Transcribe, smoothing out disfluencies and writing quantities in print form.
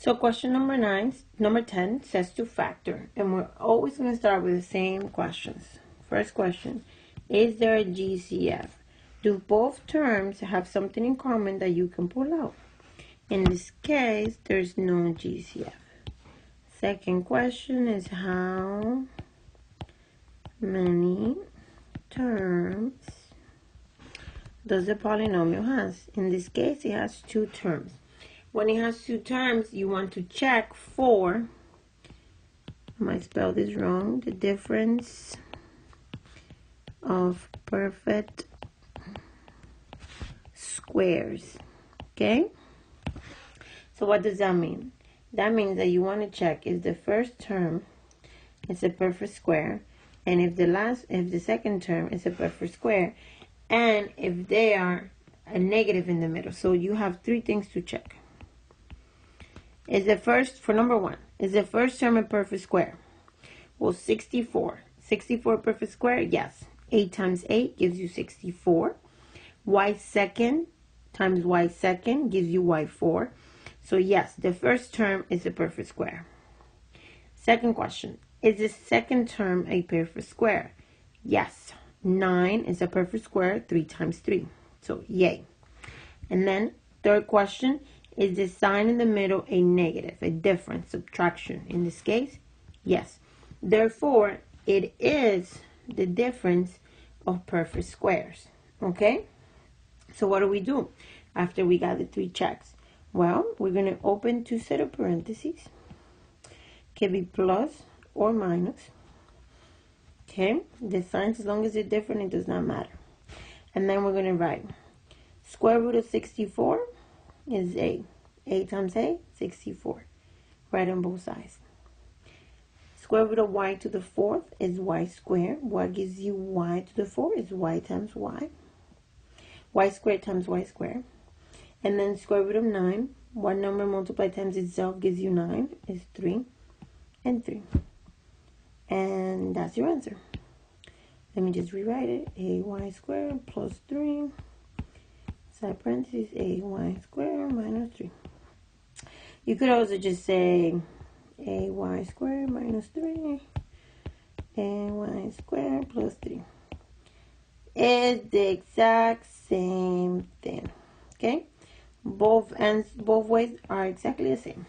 So question number 10 says to factor, and we're always going to start with the same questions. First question, is there a GCF? Do both terms have something in common that you can pull out? In this case, there's no GCF. Second question is how many terms does the polynomial has? In this case, it has 2 terms. When it has 2 terms, you want to check for, I might spell this wrong, the difference of perfect squares. Okay? So what does that mean? That means that you want to check if the first term is a perfect square, and if the second term is a perfect square, and if they are a negative in the middle. So you have 3 things to check. Is the first, for number 1, is the first term a perfect square? Well, 64. 64 perfect square? Yes. 8 times 8 gives you 64. Y second times y second gives you y4. So yes, the first term is a perfect square. Second question, is the second term a perfect square? Yes. 9 is a perfect square, 3 times 3. So yay. And then third question, is the sign in the middle a negative, a difference, subtraction? In this case, yes. Therefore, it is the difference of perfect squares. Okay? So what do we do after we got the 3 checks? Well, we're going to open 2 set of parentheses. Can be plus or minus. Okay? The signs, as long as they're different, it does not matter. And then we're going to write square root of 64 is a. 8 times a, 64. Right on both sides. Square root of y to the 4th is y squared. What gives you y to the 4th is y times y. Y squared times y squared. And then square root of 9. One number multiplied times itself gives you 9. Is 3 and 3. And that's your answer. Let me just rewrite it. Ay squared plus 3. Side parentheses, ay squared minus 3. You could also just say ay squared minus 3, ay squared plus 3. It's the exact same thing. Okay? Both ways are exactly the same.